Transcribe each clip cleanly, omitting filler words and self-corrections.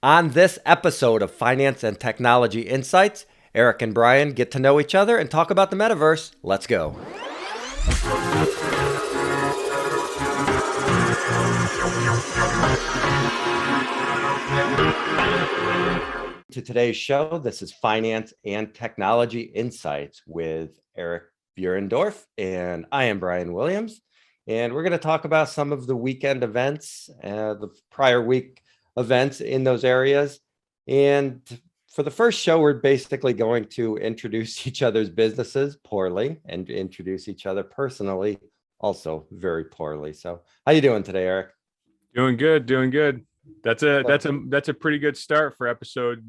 On this episode of Finance and Technology Insights, Eric and Brian get to know each other and talk about the metaverse. Let's go. To today's show, this is Finance and Technology Insights with Eric Buhrendorf, and I am Brian Williams. And we're going to talk about some of the weekend events, the prior week events in those areas. And for the first show, we're basically going to introduce each other's businesses poorly and introduce each other personally also very poorly. So how you doing today, Eric? Doing good. That's a pretty good start for episode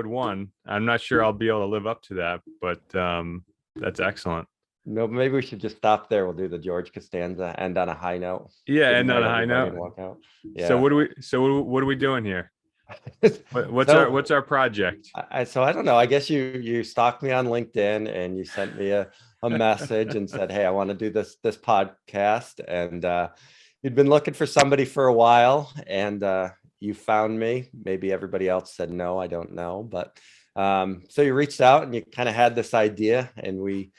one. I'm not sure I'll be able to live up to that, but that's excellent. No, maybe we should just stop there. We'll do the George Costanza, end on a high note. Yeah, Good and on night, a high everybody, note. and walk out. Yeah. So what are we doing here? What's our project? So I don't know. I guess you stalked me on LinkedIn and you sent me a message and said, "Hey, I want to do this podcast." And you'd been looking for somebody for a while, and you found me. Maybe everybody else said no. I don't know, but so you reached out and you kind of had this idea, and we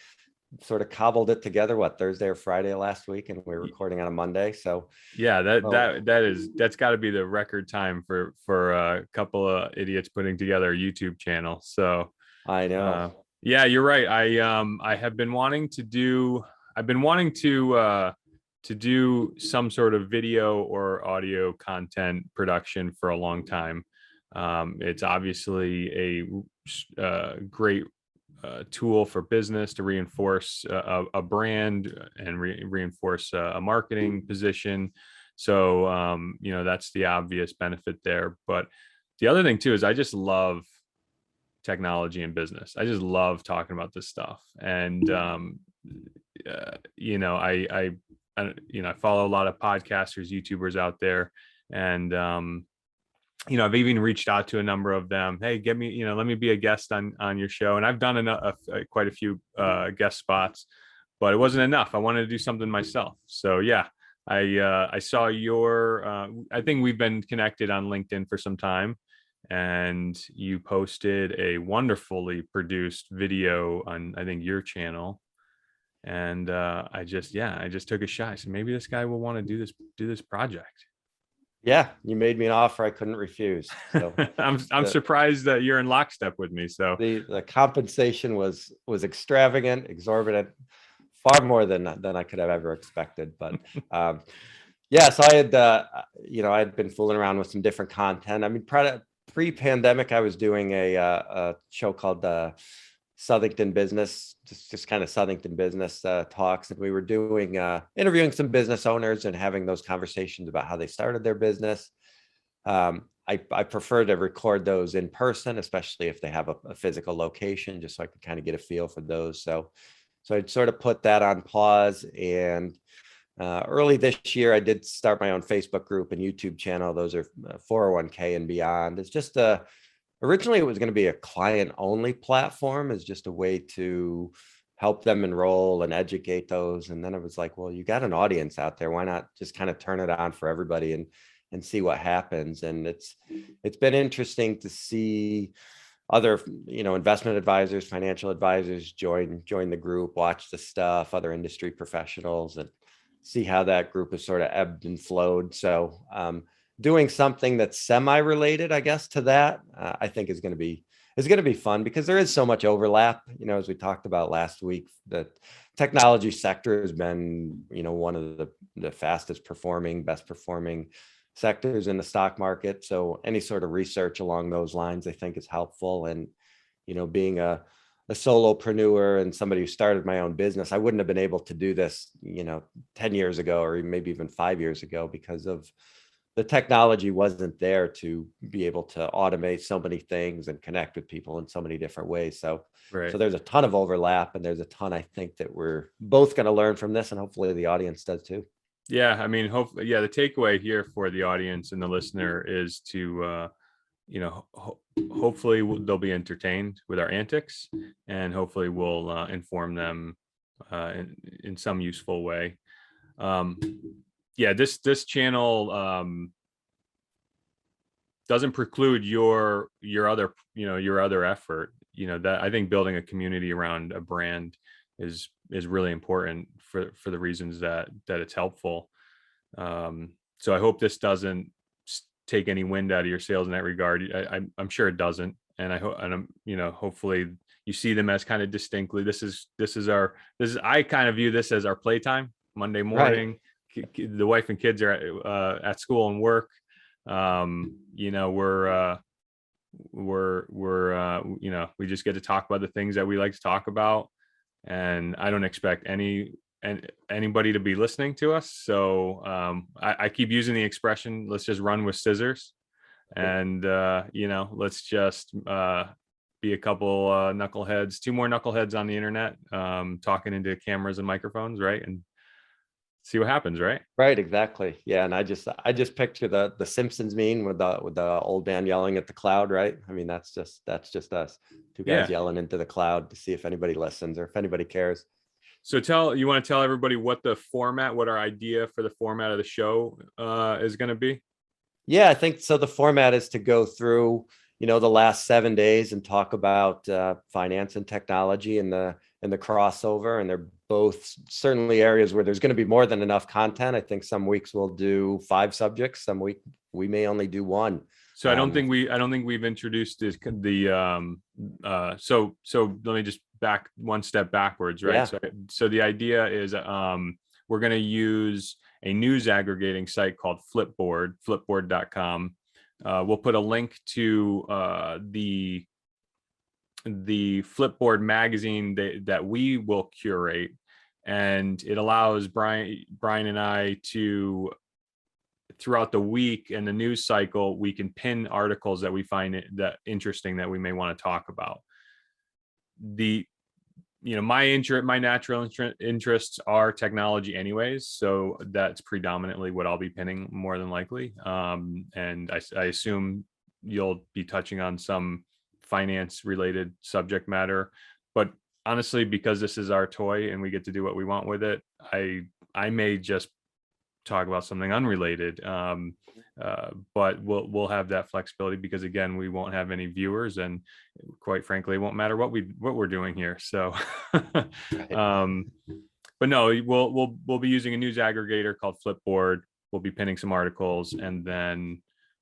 sort of cobbled it together, Thursday or Friday last week, and we're recording on a Monday. So yeah, that's got to be the record time for a couple of idiots putting together a YouTube channel. So I know. Yeah, you're right. I have been wanting to do to do some sort of video or audio content production for a long time. It's obviously a great tool for business to reinforce a brand and reinforce a marketing position. So, that's the obvious benefit there. But the other thing too is I just love technology and business. I just love talking about this stuff. And, I follow a lot of podcasters, YouTubers out there, and I've even reached out to a number of them. Hey, let me be a guest on your show. And I've done quite a few guest spots, but it wasn't enough. I wanted to do something myself. So yeah, I saw I think we've been connected on LinkedIn for some time, and you posted a wonderfully produced video on, I think, your channel. And I just took a shot. I said, maybe this guy will want to do this project. Yeah, you made me an offer I couldn't refuse. So I'm surprised that you're in lockstep with me. So the compensation was extravagant, exorbitant, far more than I could have ever expected. But yeah, so I had I had been fooling around with some different content. I mean, pre-pandemic, I was doing a show called Southington Business, just kind of Southington Business talks, and we were doing interviewing some business owners and having those conversations about how they started their business. I prefer to record those in person, especially if they have a physical location, just so I could kind of get a feel for those. So I'd sort of put that on pause. And early this year, I did start my own Facebook group and YouTube channel. Those are 401k and beyond. It's just originally, it was going to be a client-only platform, as just a way to help them enroll and educate those. And then it was like, well, you got an audience out there. Why not just kind of turn it on for everybody and see what happens? And it's been interesting to see other, investment advisors, financial advisors join the group, watch the stuff, other industry professionals, and see how that group has sort of ebbed and flowed. So doing something that's semi-related, I guess, to that, I think is going to be fun, because there is so much overlap. As we talked about last week, the technology sector has been, one of the fastest performing, best performing sectors in the stock market. So any sort of research along those lines, I think, is helpful. And, being a solopreneur and somebody who started my own business, I wouldn't have been able to do this, 10 years ago, or maybe even 5 years ago, because of the technology wasn't there to be able to automate so many things and connect with people in so many different ways. So, right. So there's a ton of overlap, and there's a ton, I think, that we're both going to learn from this, and hopefully the audience does too. Yeah, I mean, hopefully, the takeaway here for the audience and the listener is to, hopefully they'll be entertained with our antics, and hopefully we'll inform them in some useful way. Yeah, this channel doesn't preclude your other, your other effort. That I think building a community around a brand is really important for the reasons that it's helpful. So I hope this doesn't take any wind out of your sails in that regard. I'm sure it doesn't, and hopefully you see them as kind of distinctly. I kind of view this as our playtime. Monday morning, the wife and kids are at school and work. We just get to talk about the things that we like to talk about, and I don't expect anybody to be listening to us. So I keep using the expression, let's just run with scissors, and let's just be a couple knuckleheads, two more knuckleheads on the internet, talking into cameras and microphones, right? And see what happens, right? Right, exactly. Yeah, and I just picture the Simpsons meme with the old man yelling at the cloud, right? I mean, that's just us, two guys yelling into the cloud to see if anybody listens or if anybody cares. So you want to tell everybody what our idea for the format of the show is going to be? Yeah, I think so. The format is to go through, the last 7 days and talk about finance and technology and the crossover. And they're both certainly areas where there's going to be more than enough content. I think some weeks we'll do 5 subjects. Some week we may only do 1. So I don't think we've introduced so let me just back one step backwards, right? Yeah. So the idea is we're going to use a news aggregating site called flipboard.com. We'll put a link to the Flipboard magazine that we will curate, and it allows Brian and I to, throughout the week and the news cycle, we can pin articles that we find that interesting that we may want to talk about. My natural interests are technology anyways, so that's predominantly what I'll be pinning more than likely. And I assume you'll be touching on some finance related subject matter, but honestly, because this is our toy and we get to do what we want with it, I may just talk about something unrelated, but we'll have that flexibility, because again, we won't have any viewers, and quite frankly, it won't matter what we're doing here. So but no, we'll be using a news aggregator called Flipboard. We'll be pinning some articles, and then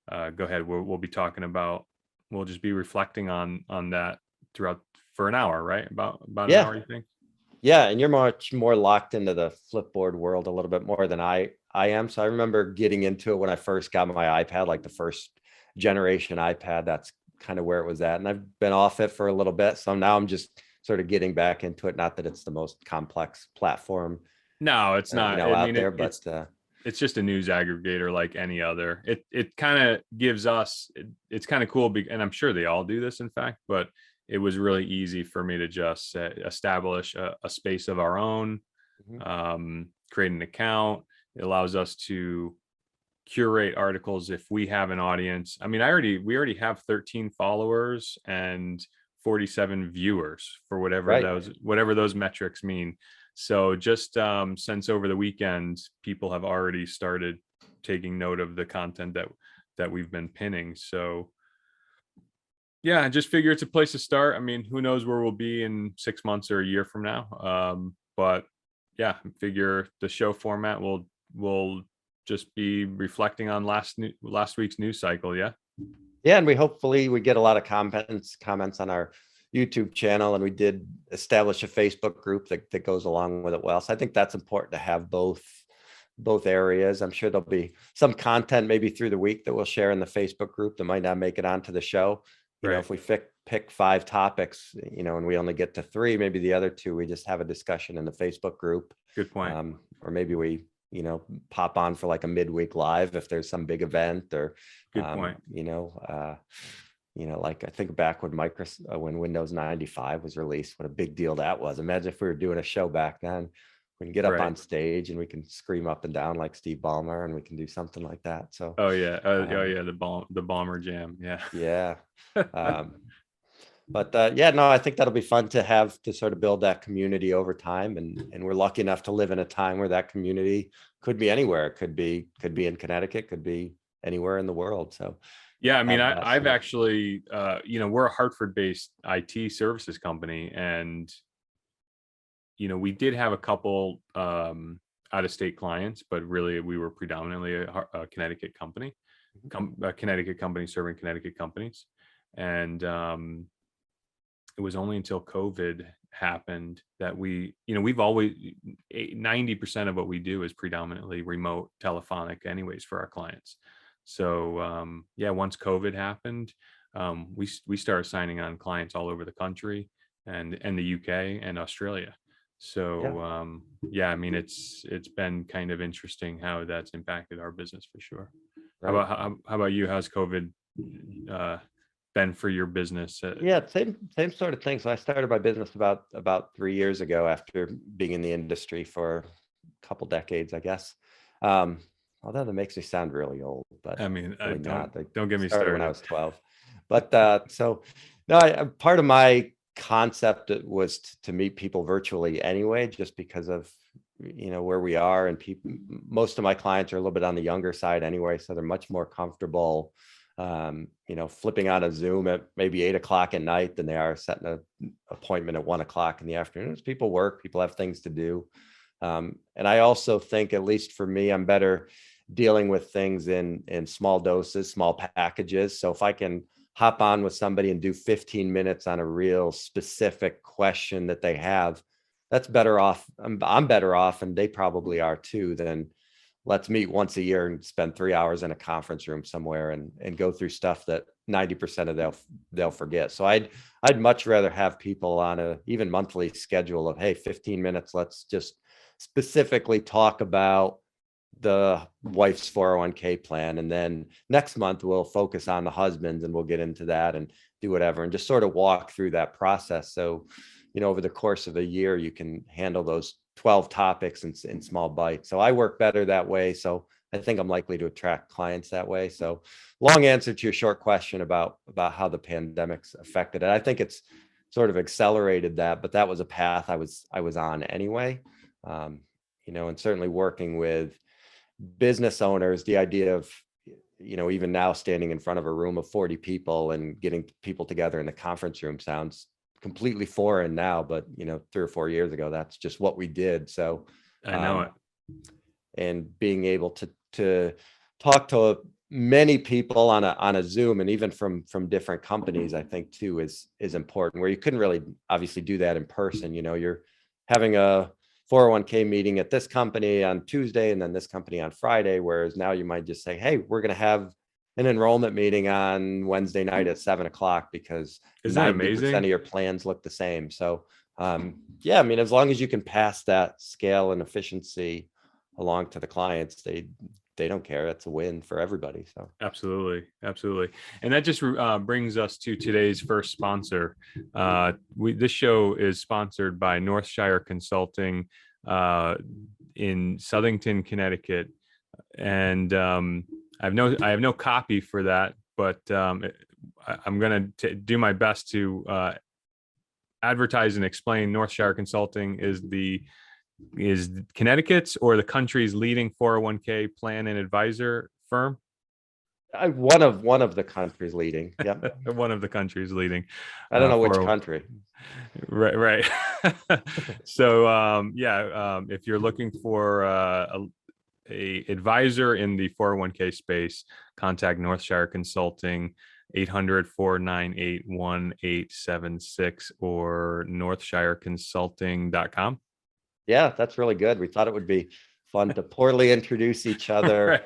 go ahead, we'll be talking about, we'll just be reflecting on that throughout for an hour, right? About an hour, you think? Yeah, and you're much more locked into the Flipboard world a little bit more than I am. So I remember getting into it when I first got my iPad, like the first generation iPad. That's kind of where it was at. And I've been off it for a little bit. So now I'm just sort of getting back into it. Not that it's the most complex platform. No, it's not. Out there, but it's just a news aggregator like any other. It kind of gives us, it's kind of cool, and I'm sure they all do this, in fact, but it was really easy for me to just establish a space of our own, create an account. It allows us to curate articles if we have an audience. I mean, we already have 13 followers and 47 viewers for whatever those metrics mean. So just since over the weekend, people have already started taking note of the content that we've been pinning. So yeah, I just figure it's a place to start. I mean, who knows where we'll be in 6 months or a year from now. But yeah, I figure the show format will just be reflecting on last week's news cycle. Yeah. Yeah, and hopefully we get a lot of comments on our YouTube channel, and we did establish a Facebook group that goes along with it well. So I think that's important to have both areas. I'm sure there'll be some content maybe through the week that we'll share in the Facebook group that might not make it onto the show. You know, if we pick 5 topics, and we only get to 3, maybe the other 2, we just have a discussion in the Facebook group. Good point. Or maybe we, pop on for like a midweek live if there's some big event, or, good point. Like I think back when when Windows 95 was released, what a big deal that was. Imagine if we were doing a show back then. We can get up on stage and we can scream up and down like Steve Ballmer, and we can do something like that. So the Bomber Jam. Yeah. But I think that'll be fun to sort of build that community over time, and we're lucky enough to live in a time where that community could be anywhere. It could be in Connecticut, could be anywhere in the world. So Yeah, I mean, have that I've sort of. actually, we're a Hartford-based IT services company, and we did have a couple out-of-state clients, but really we were predominantly a Connecticut company, a Connecticut company serving Connecticut companies, and it was only until COVID happened that we've always 90% of what we do is predominantly remote telephonic anyways for our clients. So yeah, once COVID happened, we started signing on clients all over the country and the UK and Australia. So yeah, I mean, it's been kind of interesting how that's impacted our business for sure. Right. How about you? How's COVID been for your business? Yeah, same sort of thing. So I started my business about 3 years ago after being in the industry for a couple decades, I guess. Although that makes me sound really old, but I mean, really not. I don't get me started when I started. was 12. But so no, part of my concept was to meet people virtually anyway, just because of where we are, and most of my clients are a little bit on the younger side anyway, so they're much more comfortable flipping on a Zoom at maybe 8 o'clock at night than they are setting an appointment at 1 o'clock in the afternoon. People work, people have things to do. And I also think, at least for me, I'm better dealing with things in small doses, small packages. So if I can hop on with somebody and do 15 minutes on a real specific question that they have, that's better off. I'm better off, and they probably are too, than let's meet once a year and spend 3 hours in a conference room somewhere and go through stuff that 90% of they'll forget. So I'd much rather have people on a even monthly schedule of, hey, 15 minutes, let's just specifically talk about the wife's 401k plan. And then next month we'll focus on the husband's, and we'll get into that and do whatever, and just sort of walk through that process. So, over the course of a year, you can handle those 12 topics in small bites. So I work better that way. So I think I'm likely to attract clients that way. So long answer to your short question about how the pandemic's affected it. I think it's sort of accelerated that, but that was a path I was on anyway. And certainly working with business owners, the idea of, even now standing in front of a room of 40 people and getting people together in the conference room sounds completely foreign now, but 3 or 4 years ago, that's just what we did. So I know it. And being able to talk to many people on a Zoom, and even from different companies, I think too is important, where you couldn't really obviously do that in person. You're having a 401k meeting at this company on Tuesday and then this company on Friday, whereas now you might just say, hey, we're going to have an enrollment meeting on Wednesday night at 7 o'clock because Isn't that 90% amazing? of your plans look the same. So yeah, I mean, as long as you can pass that scale and efficiency along to the clients, they don't care. It's a win for everybody. So Absolutely. And that just brings us to today's first sponsor. This show is sponsored by Northshire Consulting in Southington, Connecticut. And I have no copy for that, but I'm going to do my best to advertise and explain. Northshire Consulting is Connecticut's or the country's leading 401k plan and advisor firm. One of the countries leading. Yep. One of the countries leading. I don't know which country. Right. So if you're looking for a advisor in the 401k space, contact Northshire Consulting, 800-498-1876 or northshireconsulting.com. Yeah, that's really good. We thought it would be fun to poorly introduce each other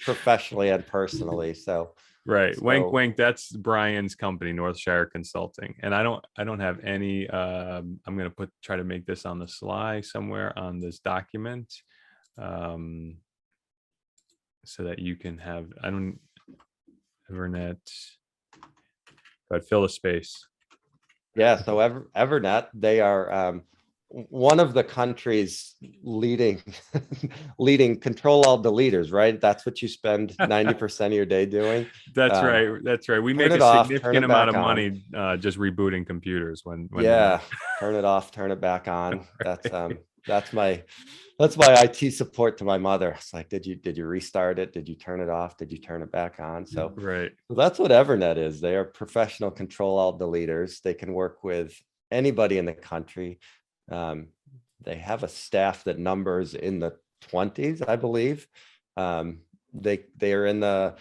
professionally and personally. So right. Wink, wink. That's Brian's company, Northshire Consulting. And I don't have any, I'm going to try to make this on the sly somewhere on this document. So that you can have, EVERNET, but fill a space. Yeah. So EVERNET, they are one of the country's leading control all deleters, right? That's what you spend 90% of your day doing. That's right. We make a significant amount of money just rebooting computers when yeah, turn it off, turn it back on. That's That's my IT support to my mother. It's like, did you restart it? Did you turn it off? Did you turn it back on? So Right. that's what EVERNET is. They are professional control alt deleters. They can work with anybody in the country. They have a staff that numbers in the 20s, I believe. They are in the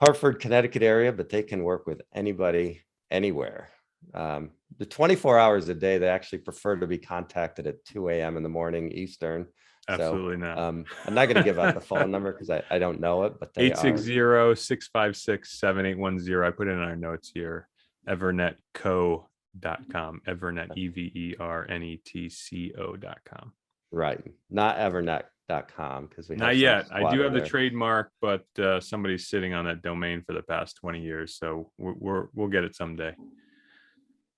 Hartford, Connecticut area, but they can work with anybody, anywhere. The 24 hours a day, they actually prefer to be contacted at 2 a.m. in the morning Eastern. Absolutely So, not. I'm not going to give out the phone number because I don't know it, but they are 860-656-7810. I put it in our notes here. EVERNETCO.com. EVERNET, EVERNETCO.com. right. Not evernet.com because we have Not some yet. I do squatter have the there. trademark, but somebody's sitting on that domain for the past 20 years. So we'll get it someday.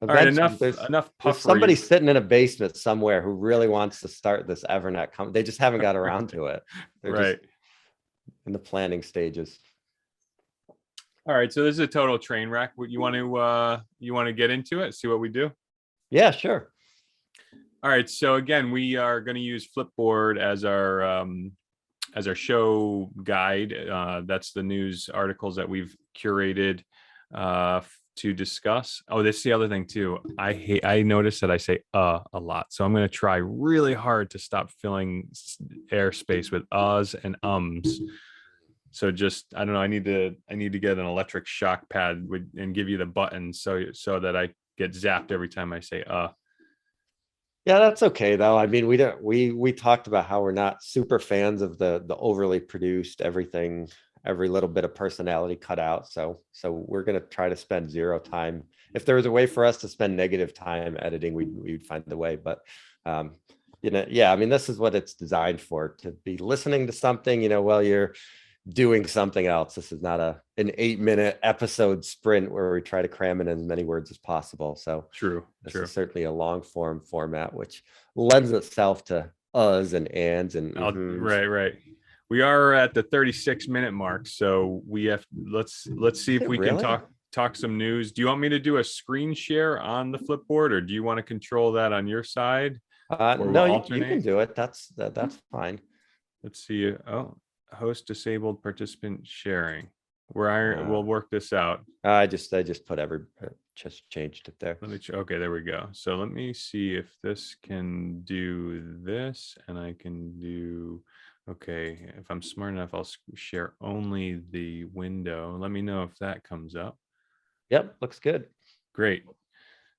All right, Eventually, enough there's somebody puffery. sitting in a basement somewhere who really wants to start this EVERNET company. They just haven't got around to it. They're just Right. in the planning stages. All right. So this is a total train wreck. What you want to get into it? See what we do. Yeah, sure. All right. So again, we are going to use Flipboard as our show guide. That's the news articles that we've curated to discuss. Oh, this is the other thing too. I noticed that I say a lot. So I'm going to try really hard to stop filling airspace with uhs and ums. So just, I don't know, I need to get an electric shock pad and give you the button so that I get zapped every time I say Yeah, that's okay though. I mean, we talked about how we're not super fans of the overly produced everything, every little bit of personality cut out. So we're gonna try to spend zero time. If there was a way for us to spend negative time editing, we'd find the way. But yeah, I mean, this is what it's designed for, to be listening to something, while you're doing something else. This is not an 8-minute episode sprint where we try to cram in as many words as possible. So True. this is certainly a long form format, which lends itself to us and ands and right. We are at the 36-minute mark, so we have let's see if we can talk some news. Do you want me to do a screen share on the Flipboard, or do you want to control that on your side? No, you can do it. That's fine. Let's see. Oh, host disabled participant sharing. We'll work this out. I just just changed it there. Okay, there we go. So let me see if this can do this, and I can do. Okay, if I'm smart enough, I'll share only the window. Let me know if that comes up. Yep, looks good. Great.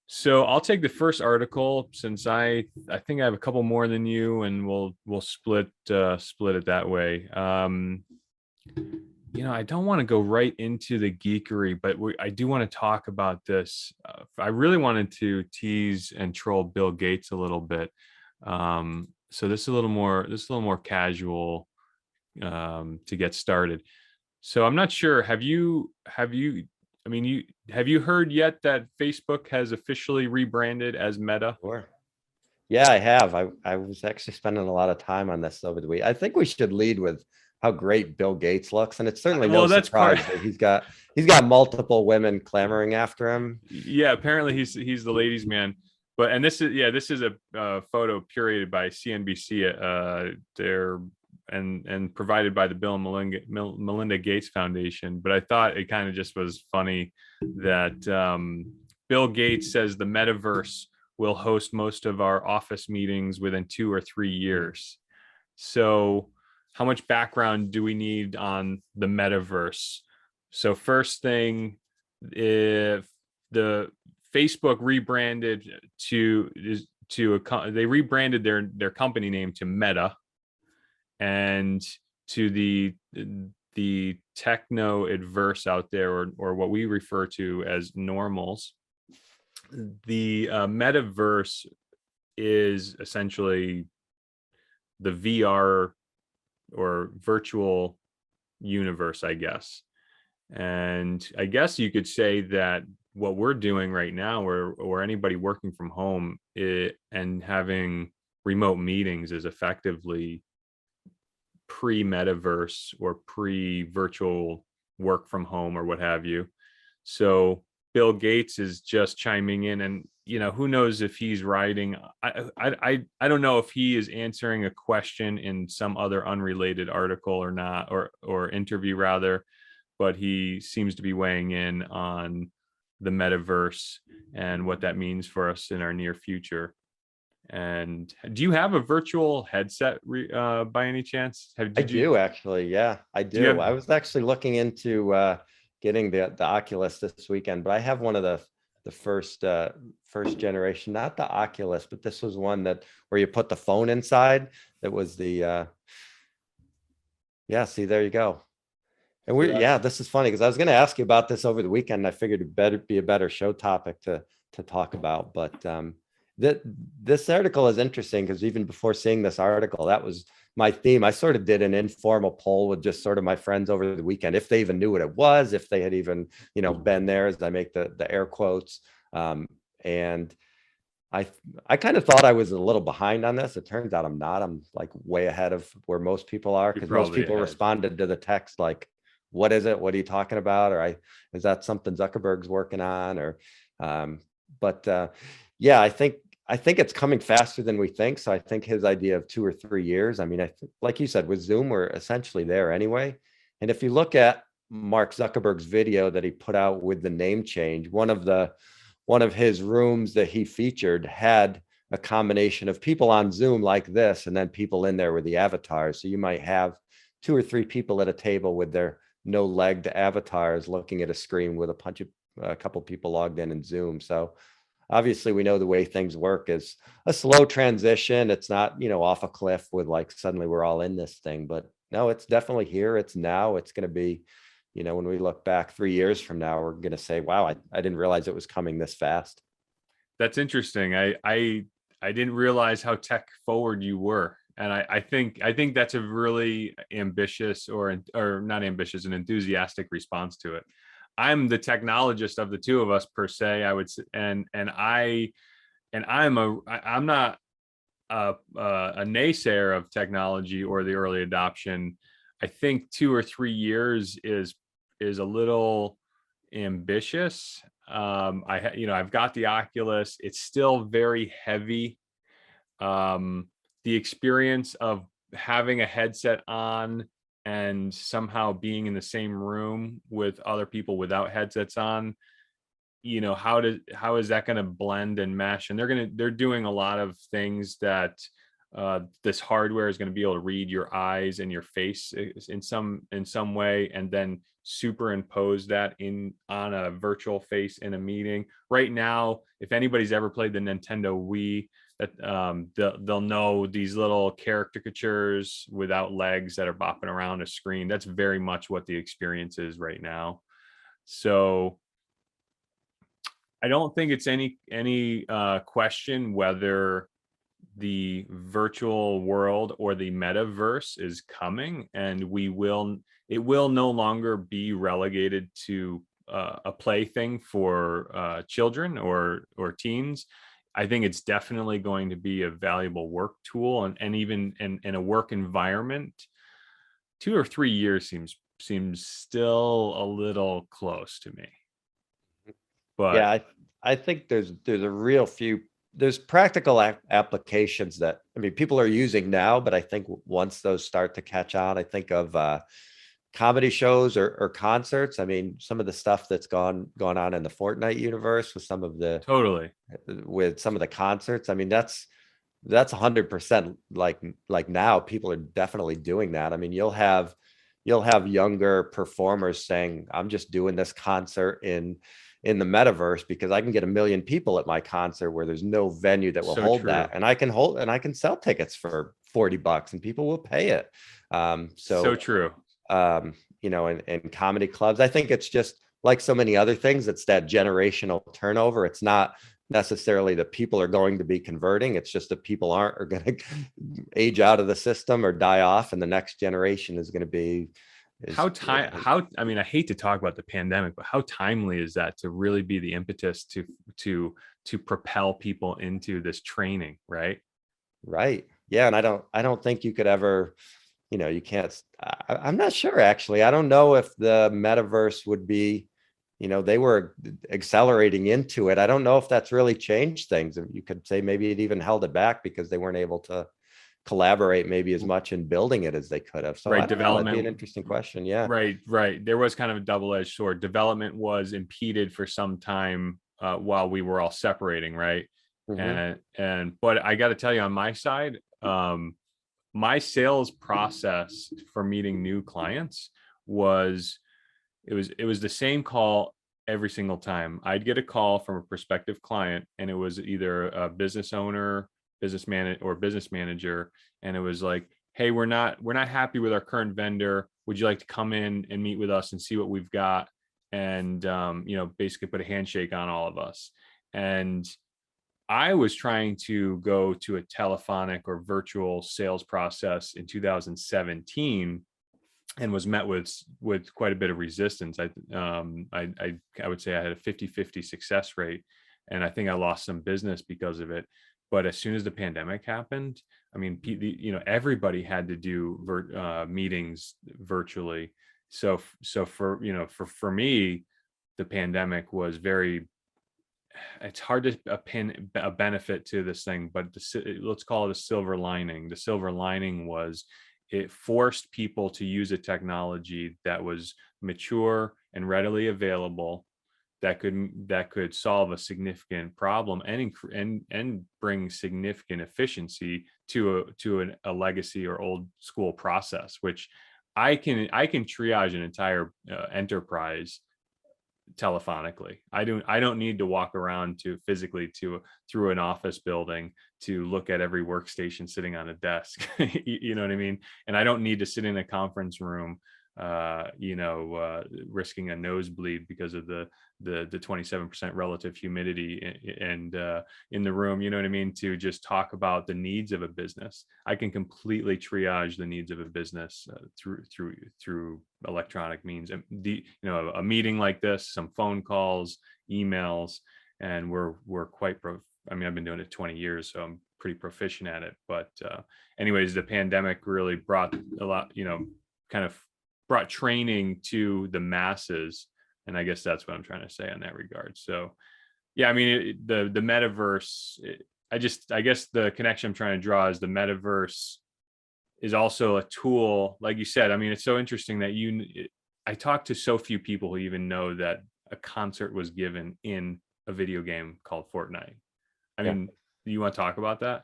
So I'll take the first article, since I think I have a couple more than you, and we'll split it that way. I don't want to go right into the geekery, but I do want to talk about this. I really wanted to tease and troll Bill Gates a little bit. So this is a little more casual to get started. So I'm not sure. Have you heard yet that Facebook has officially rebranded as Meta? Sure. Yeah, I have. I was actually spending a lot of time on this over the week. I think we should lead with how great Bill Gates looks, and it's certainly no surprise that he's got multiple women clamoring after him. Yeah, apparently he's the ladies' man. But this is a photo curated by CNBC there and provided by the Bill and Melinda Gates Foundation. But I thought it kind of just was funny that Bill Gates says the metaverse will host most of our office meetings within 2 or 3 years. So how much background do we need on the metaverse? So first thing, if the Facebook rebranded they rebranded their company name to Meta, and to the techno adverse out there, or what we refer to as normals, the metaverse is essentially the VR or virtual universe, I guess. And I guess you could say that what we're doing right now, or anybody working from home and having remote meetings, is effectively pre-metaverse or pre-virtual work from home or what have you. So Bill Gates is just chiming in, and who knows if he's writing. I don't know if he is answering a question in some other unrelated article or not, or interview rather, but he seems to be weighing in on the metaverse and what that means for us in our near future. And do you have a virtual headset by any chance? I do actually. Yeah, I do you do. have, I was actually looking into getting the Oculus this weekend, but I have one of the first generation, not the Oculus, but this was one that where you put the phone inside. That was the yeah, see, there you go. And yeah, this is funny because I was going to ask you about this over the weekend. And I figured it better be a better show topic to talk about. But this article is interesting because even before seeing this article, that was my theme. I sort of did an informal poll with just sort of my friends over the weekend, if they even knew what it was, if they had even, been there, as I make the air quotes. And I kind of thought I was a little behind on this. It turns out I'm not. I'm like way ahead of where most people are, because most people responded to the text like, what is it? What are you talking about? Or is that something Zuckerberg's working on? Or yeah, I think it's coming faster than we think. So I think his idea of 2 or 3 years, I mean, like you said, with Zoom, we're essentially there anyway. And if you look at Mark Zuckerberg's video that he put out with the name change, one of his rooms that he featured had a combination of people on Zoom like this, and then people in there with the avatars. So you might have 2 or 3 people at a table with their no-legged avatars looking at a screen with a couple people logged in Zoom. So obviously we know the way things work is a slow transition. It's not, off a cliff with like suddenly we're all in this thing, but no, it's definitely here. It's now. It's going to be, when we look back 3 years from now, we're going to say, wow, I didn't realize it was coming this fast. That's interesting. I didn't realize how tech forward you were. And I think that's a really ambitious or not ambitious, an enthusiastic response to it. I'm the technologist of the two of us per se, I would say, and I'm not a naysayer of technology or the early adoption. I think 2 or 3 years is a little ambitious. I've got the Oculus. It's still very heavy. The experience of having a headset on and somehow being in the same room with other people without headsets on, how is that going to blend and mesh? And they're doing a lot of things that this hardware is going to be able to read your eyes and your face in some way, and then superimpose that on a virtual face in a meeting. Right now, if anybody's ever played the Nintendo Wii, that they'll know these little caricatures without legs that are bopping around a screen. That's very much what the experience is right now. So I don't think it's any question whether the virtual world or the metaverse is coming, and it will no longer be relegated to a plaything for children or teens. I think it's definitely going to be a valuable work tool, and even in a work environment. 2 or 3 years seems still a little close to me. But yeah, I think there's a real few. There's practical applications that, I mean, people are using now, but I think once those start to catch on, I think of comedy shows or concerts. I mean, some of the stuff that's gone on in the Fortnite universe with some of the concerts. I mean, that's 100% like now people are definitely doing that. I mean, you'll have younger performers saying, I'm just doing this concert in the metaverse because I can get 1 million people at my concert where there's no venue that will hold that. And I can sell tickets for $40 and people will pay it. So true. In comedy clubs, I think it's just like so many other things. It's that generational turnover. It's not necessarily that people are going to be converting. It's just that people are going to age out of the system or die off. And the next generation is going to be, I mean, I hate to talk about the pandemic, but how timely is that to really be the impetus to propel people into this training, right? Right. Yeah. And I don't think you could ever, you can't, I'm not sure actually. I don't know if the metaverse would be, they were accelerating into it. I don't know if that's really changed things. You could say maybe it even held it back because they weren't able to collaborate maybe as much in building it as they could have. So Right, I don't know. It'd be an development. interesting question. Yeah. Right. There was kind of a double-edged sword. Development was impeded for some time while we were all separating, right? Mhm. But I got to tell you, on my side, my sales process for meeting new clients was it was the same call every single time. I'd get a call from a prospective client, and it was either a business owner, business manager, and it was like, hey, we're not happy with our current vendor. Would you like to come in and meet with us and see what we've got? And basically put a handshake on all of us. And I was trying to go to a telephonic or virtual sales process in 2017 and was met with quite a bit of resistance. I would say I had a 50-50 success rate, and I think I lost some business because of it. But as soon as the pandemic happened, I mean, everybody had to do meetings virtually. So for me, the pandemic was very, it's hard to pin a benefit to this thing, but let's call it a silver lining. The silver lining was it forced people to use a technology that was mature and readily available, that could solve a significant problem and bring significant efficiency to a legacy or old school process, which I can triage an entire enterprise telephonically. I don't need to walk around physically through an office building to look at every workstation sitting on a desk. You know what I mean? And I don't need to sit in a conference room risking a nosebleed because of the 27% relative humidity and in the room, you know what I mean, to just talk about the needs of a business. I can completely triage the needs of a business through electronic means. And a meeting like this, some phone calls, emails, and we're quite I mean, I've been doing it 20 years, so I'm pretty proficient at it. But anyways, the pandemic really brought a lot, kind of brought training to the masses, and I guess that's what I'm trying to say in that regard. So yeah, I mean, the metaverse, I guess the connection I'm trying to draw is the metaverse is also a tool, like you said. I mean, it's so interesting that I talked to so few people who even know that a concert was given in a video game called Fortnite. I mean, do you want to talk about that?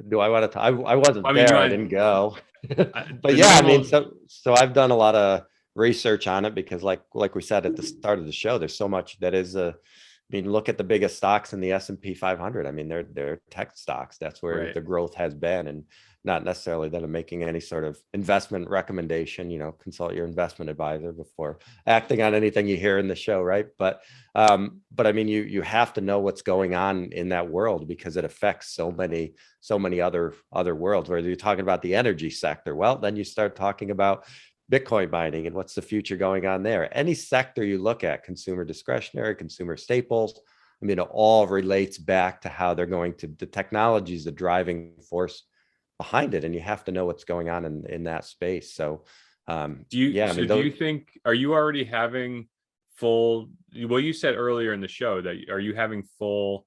Do I want to? I wasn't I mean, there. I didn't go. But yeah, I mean, so I've done a lot of research on it because, like we said at the start of the show, there's so much that is I mean, look at the biggest stocks in the S&P 500. I mean, they're tech stocks. That's where the growth has been, and not necessarily that I'm making any sort of investment recommendation. Consult your investment advisor before acting on anything you hear in the show, right? But I mean, you have to know what's going on in that world because it affects so many other worlds. Whether you're talking about the energy sector, well, then you start talking about Bitcoin mining and what's the future going on there. Any sector you look at, consumer discretionary, consumer staples, I mean, it all relates back to how they're going to, the technology is the driving force behind it, and you have to know what's going on in that space. So do you think, are you already having full, well, you said earlier in the show that, are you having full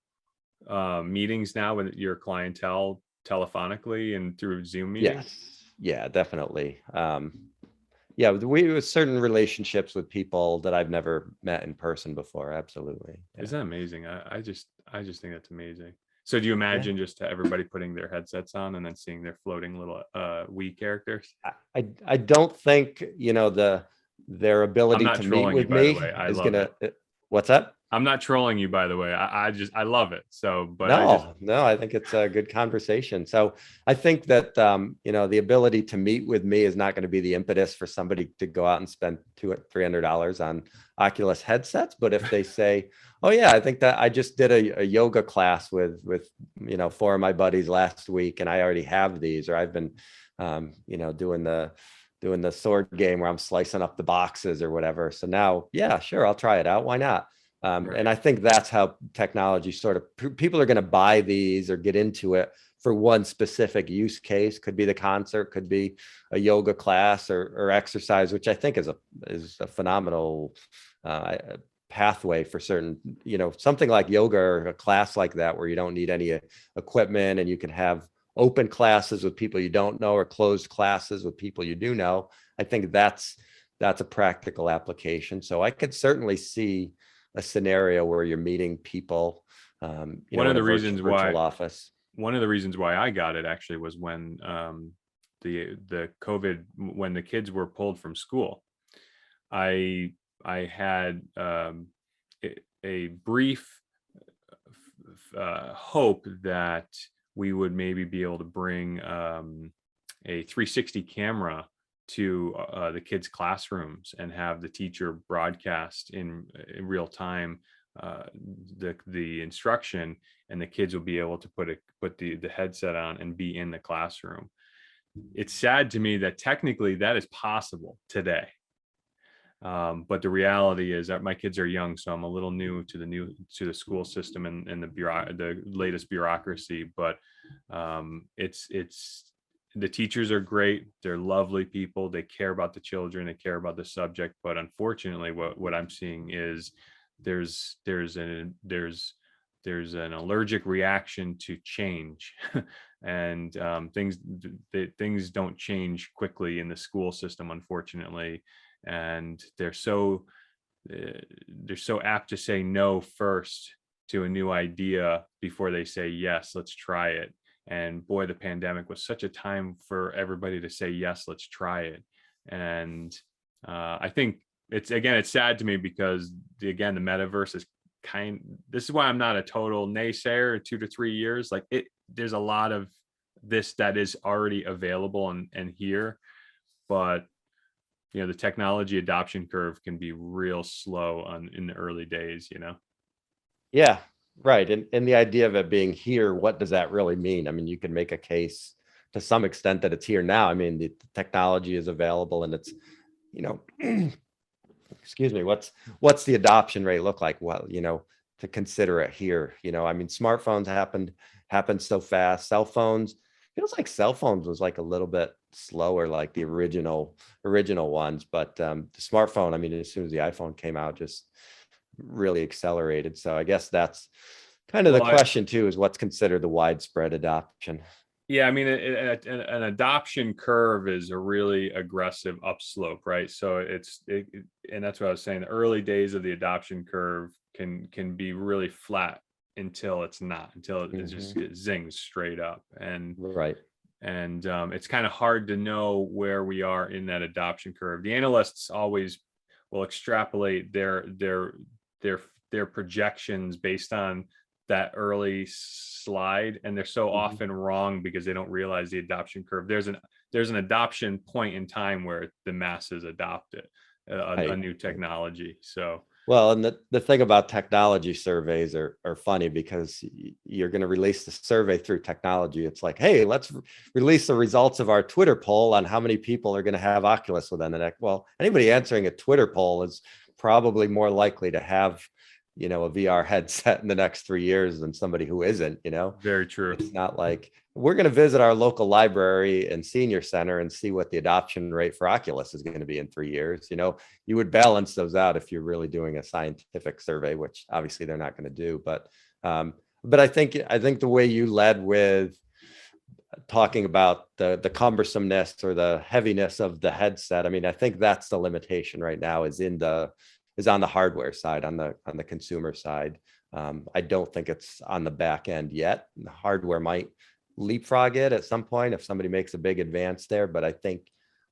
meetings now with your clientele telephonically and through Zoom meetings? Yes. Yeah, definitely. We have certain relationships with people that I've never met in person before. Absolutely. Yeah. Isn't that amazing? I just think that's amazing. So do you imagine just everybody putting their headsets on and then seeing their floating little Wii characters? I don't think, their ability to meet with me is gonna. What's that? I'm not trolling you, by the way. I love it. So, but I think it's a good conversation. So I think that, the ability to meet with me is not going to be the impetus for somebody to go out and spend $200-300 on Oculus headsets. But if they say, oh yeah, I think that I just did a yoga class with 4 of my buddies last week, and I already have these, or I've been, doing the sword game where I'm slicing up the boxes or whatever. So now, yeah, sure, I'll try it out. Why not? And I think that's how technology sort of, people are going to buy these or get into it for one specific use case. Could be the concert, could be a yoga class or exercise, which I think is a phenomenal pathway for certain, something like yoga or a class like that, where you don't need any equipment and you can have open classes with people you don't know or closed classes with people you do know. I think that's a practical application. So I could certainly see a scenario where you're meeting people, One of in a the reasons virtual why office. one of the reasons why I got it actually was when the COVID, when the kids were pulled from school. I had a brief hope that we would maybe be able to bring a 360 camera to the kids' classrooms and have the teacher broadcast in real time the instruction, and the kids will be able to put the headset on and be in the classroom. It's sad to me that technically that is possible today. But the reality is that my kids are young, so I'm a little new to the school system and the latest bureaucracy. But it's the teachers are great. They're lovely people. They care about the children. They care about the subject. But unfortunately, what I'm seeing is there's an allergic reaction to change, and things don't change quickly in the school system, unfortunately. And they're so apt to say no first to a new idea before they say yes, let's try it. And boy, the pandemic was such a time for everybody to say yes, let's try it. And I think it's sad to me because the metaverse is this is why I'm not a total naysayer. 2 to 3 years, like there's a lot of this that is already available and here, but the technology adoption curve can be real slow in the early days. Yeah, right. And the idea of it being here, what does that really mean? I mean, you can make a case to some extent that it's here now. I mean, the technology is available and it's, excuse me, what's the adoption rate look like? Well, to consider it here, I mean, smartphones happened so fast. Cell phones, feels like cell phones was like a little bit slower, like the original ones. But the smartphone, I mean, as soon as the iPhone came out, just really accelerated. So I guess that's kind of the question too, is what's considered the widespread adoption. Yeah, I mean, an adoption curve is a really aggressive upslope, right? So and that's what I was saying. The early days of the adoption curve can be really flat until it's not, until it just zings straight up. And right. And it's kind of hard to know where we are in that adoption curve. The analysts always will extrapolate their projections based on that early slide, and they're so often wrong because they don't realize the adoption curve. There's an adoption point in time where the masses adopt it, a new technology. So well, and the thing about technology surveys are funny because you're going to release the survey through technology. It's like, hey, let's release the results of our Twitter poll on how many people are going to have Oculus within the next. Well, anybody answering a Twitter poll is probably more likely to have, a VR headset in the next 3 years than somebody who isn't, Very true. It's not like we're going to visit our local library and senior center and see what the adoption rate for Oculus is going to be in 3 years. You would balance those out if you're really doing a scientific survey, which obviously they're not going to do. But I think the way you led with talking about the cumbersomeness or the heaviness of the headset, I mean, I think that's the limitation right now is on the hardware side, on the consumer side. I don't think it's on the back end yet. The hardware might leapfrog it at some point if somebody makes a big advance there, but I think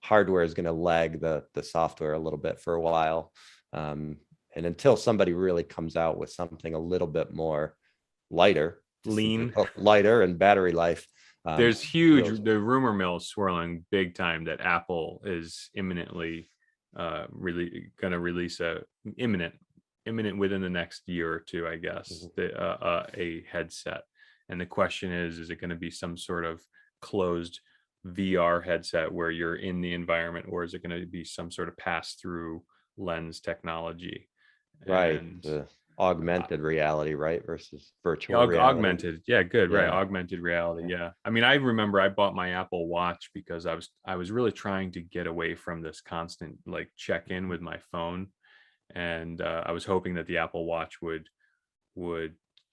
hardware is going to lag the software a little bit for a while. And until somebody really comes out with something a little bit more lighter and battery life. There's the rumor mill is swirling big time that Apple is imminently really going to release imminent within the next year or two, I guess, a headset. And the question is it going to be some sort of closed VR headset where you're in the environment, or is it going to be some sort of pass-through lens technology? Right. And augmented reality, right? Versus virtual reality. Augmented. Yeah, good. Yeah. Right. Augmented reality. Yeah. I mean, I remember I bought my Apple Watch because I was really trying to get away from this constant like check in with my phone. and I was hoping that the Apple Watch would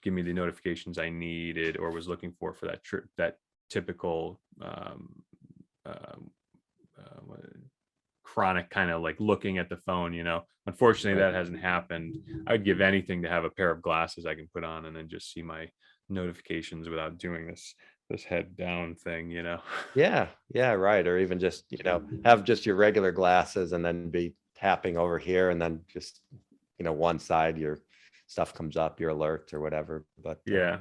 give me the notifications I needed or was looking for that that typical chronic kind of like looking at the phone, Unfortunately, Right. that hasn't happened. I'd give anything to have a pair of glasses I can put on and then just see my notifications without doing this head down thing. Yeah, yeah, right. Or even just, have just your regular glasses and then be tapping over here and then just, one side your stuff comes up, your alerts or whatever. But Yeah.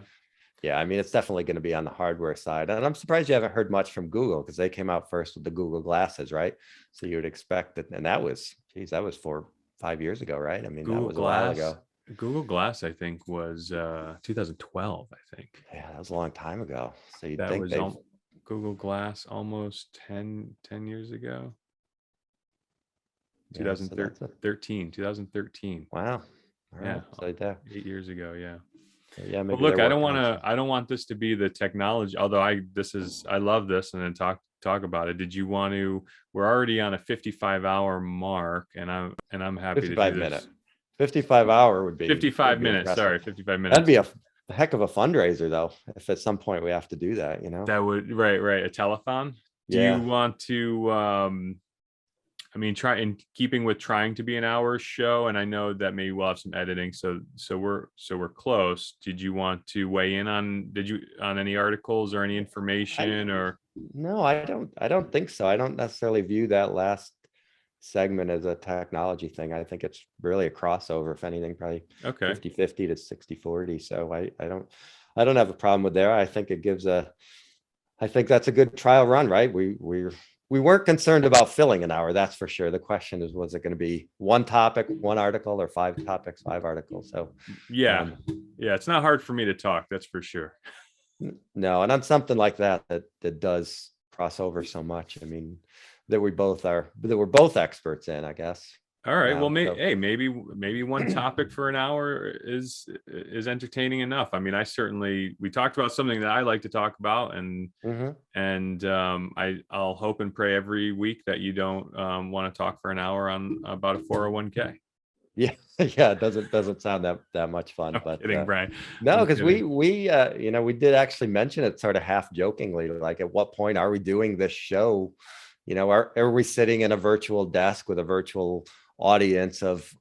yeah, I mean, it's definitely going to be on the hardware side. And I'm surprised you haven't heard much from Google because they came out first with the Google glasses, right? So you would expect that, and that was, geez, that was 4-5 years ago, right? I mean, that Google was a while Glass. ago. Google Glass, I think, was 2012, I think. Yeah, that was a long time ago. So you'd That think was they've, Google Glass almost 10 years ago. yeah, so that's a, 2013. wow. All Yeah, right. So yeah, 8 years ago. Yeah. so yeah, But maybe look, they're working on some. I don't want this to be the technology, although I love this and then talk about it. Did you want to, we're already on a 55-hour mark and I'm happy to do 55 minute, this. 55-hour would 55 be minutes. impressive. Sorry, 55 That'd minutes. be a heck of a fundraiser though, if at some point we have to do that, That would, right, a telethon. Do you Yeah. want to, I mean, try in keeping with trying to be an hour show, and I know that maybe we'll have some editing, so we're close. Did you want to weigh in on any articles or any information or? No, I don't think so. I don't necessarily view that last segment as a technology thing. I think it's really a crossover, if anything, probably Okay. 50-50 to 60-40. So I don't have a problem with there. I think it gives I think that's a good trial run, right? We weren't concerned about filling an hour, that's for sure. The question is, was it going to be one topic, one article, or 5 topics, 5 articles? So Yeah. Yeah, it's not hard for me to talk, that's for sure. no, and on something like that does cross over so much. I mean, that we're both experts in, I guess. All right. Well, So maybe one topic for an hour is entertaining enough. I mean, we talked about something that I like to talk about, and mhm. I'll hope and pray every week that you don't want to talk for an hour on about a 401k. Yeah, yeah, it doesn't sound that much fun, I'm but kidding, Brian. no, I'm because kidding. we did actually mention it sort of half jokingly, like at what point are we doing this show? Are we sitting in a virtual desk with a virtual audience of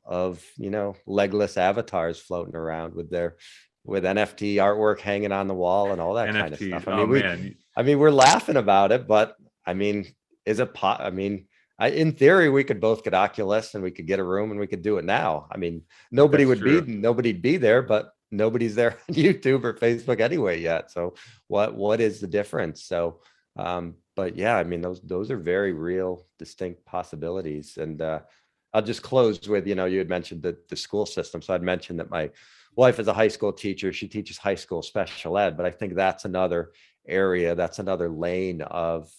legless avatars floating around with NFT artwork hanging on the wall and all that kind of NFTs. stuff? Oh man. I mean, we're laughing about it, but I mean, is it I mean, in theory, we could both get Oculus and we could get a room and we could do it now. I mean, That's true. nobody'd be there, but nobody's there on YouTube or Facebook anyway yet. So what is the difference? So, but yeah, I mean, those are very real, distinct possibilities. And I'll just close with, you had mentioned the school system. So I'd mentioned that my wife is a high school teacher. She teaches high school special ed, but I think that's another area, that's another lane of,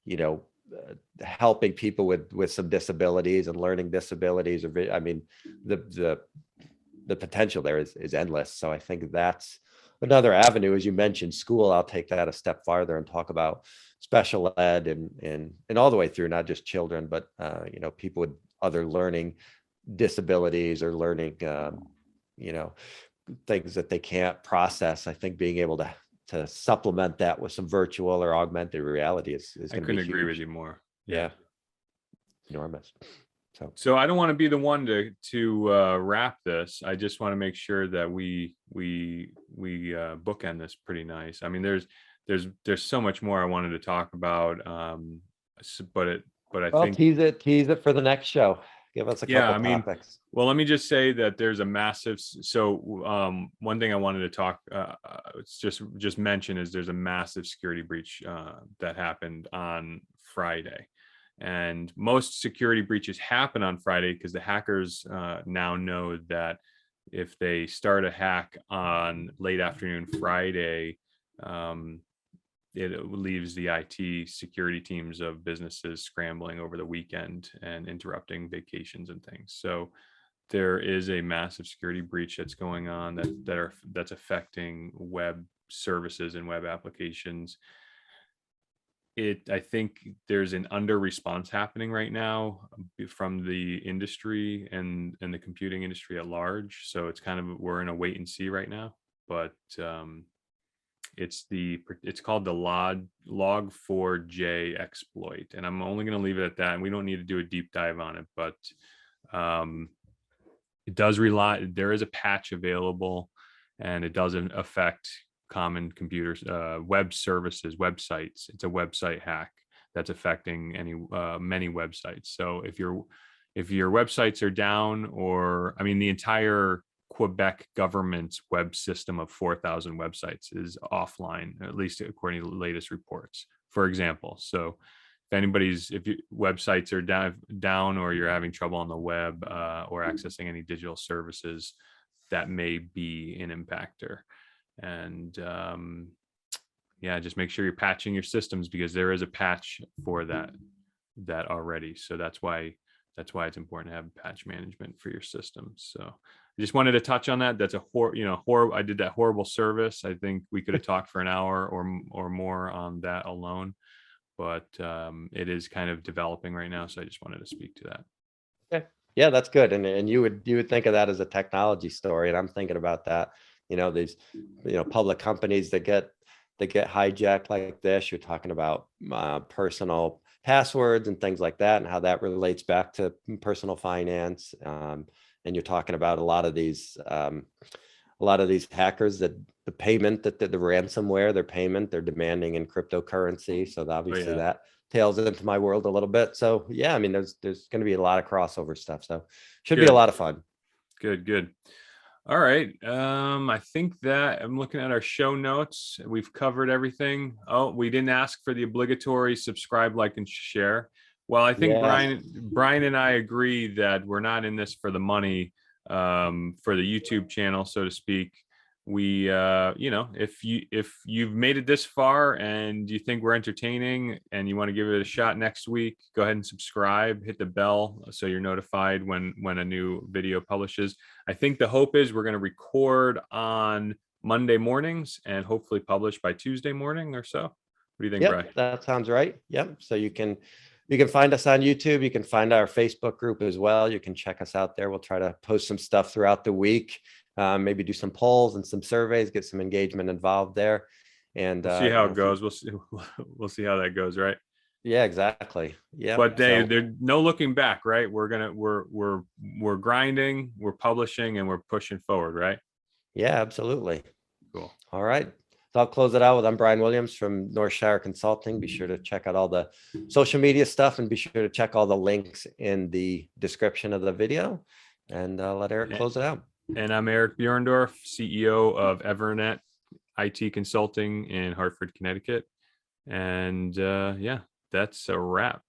you know, helping people with some disabilities and learning disabilities. I mean, the potential there is endless. So I think that's another avenue. As you mentioned, school, I'll take that a step farther and talk about special ed and all the way through, not just children, but people with other learning disabilities or learning things that they can't process. I think being able to supplement that with some virtual or augmented reality is I going to be couldn't agree with huge. you more. Yeah, enormous. So I don't want to be the one to wrap this. I just want to make sure that we bookend this pretty nice. I mean, there's so much more I wanted to talk about, but I Well, think, tease it for the next show. Give us a yeah, couple I mean, topics. well, let me just say that there's a massive. So one thing I wanted to talk, it's just mention is there's a massive security breach that happened on Friday. And most security breaches happen on Friday because the hackers now know that if they start a hack on late afternoon Friday, it leaves the IT security teams of businesses scrambling over the weekend and interrupting vacations and things. So there is a massive security breach that's going on that's affecting web services and web applications. I think there's an under response happening right now from the industry and the computing industry at large. So it's kind of, we're in a wait and see right now, but it's called the log4j exploit, and I'm only going to leave it at that. And we don't need to do a deep dive on it, but it does rely, there is a patch available, and it doesn't affect common computers, web services, websites. It's a website hack that's affecting many websites. So if your websites are down, or, I mean, the entire Quebec government's web system of 4,000 websites is offline, at least according to the latest reports, for example. So if your websites are down, or you're having trouble on the web, or accessing any digital services, that may be an impactor. And yeah, just make sure you're patching your systems, because there is a patch for that already. So that's why it's important to have patch management for your systems. So I just wanted to touch on that. That's I did that horrible service. I think we could have talked for an hour or more on that alone, but it is kind of developing right now. So I just wanted to speak to that. Okay. Yeah, that's good. And you would think of that as a technology story. And I'm thinking about that, these, public companies that get hijacked like this. You're talking about personal passwords and things like that, and how that relates back to personal finance. And you're talking about a lot of these hackers, that the payment, that the ransomware, they're demanding in cryptocurrency. So obviously that tails into my world a little bit. So yeah, I mean, there's going to be a lot of crossover stuff. So should be a lot of fun. Good. All right. I think that I'm looking at our show notes. We've covered everything. Oh, we didn't ask for the obligatory subscribe, like, and share. Well, I think Brian and I agree that we're not in this for the money, for the YouTube channel, so to speak. We, if you've made it this far and you think we're entertaining and you want to give it a shot next week, go ahead and subscribe, hit the bell so you're notified when a new video publishes. I think the hope is we're going to record on Monday mornings and hopefully publish by Tuesday morning or so. What do you think, Brian? That sounds right. Yep. So you can find us on YouTube. You can find our Facebook group as well. You can check us out there. We'll try to post some stuff throughout the week. Maybe do some polls and some surveys, get some engagement involved there, and we'll see how it goes. We'll see how that goes, right? Yeah, exactly. Yeah. But there's no looking back, right? We're grinding, we're publishing, and we're pushing forward, right? Yeah, absolutely. Cool. All right. So I'll close it out with, I'm Brian Williams from Northshire Consulting. Be sure to check out all the social media stuff, and be sure to check all the links in the description of the video, and let Eric close it out. And I'm Eric Buhrendorf, CEO of EVERNET IT Consulting in Hartford, Connecticut. And yeah, that's a wrap.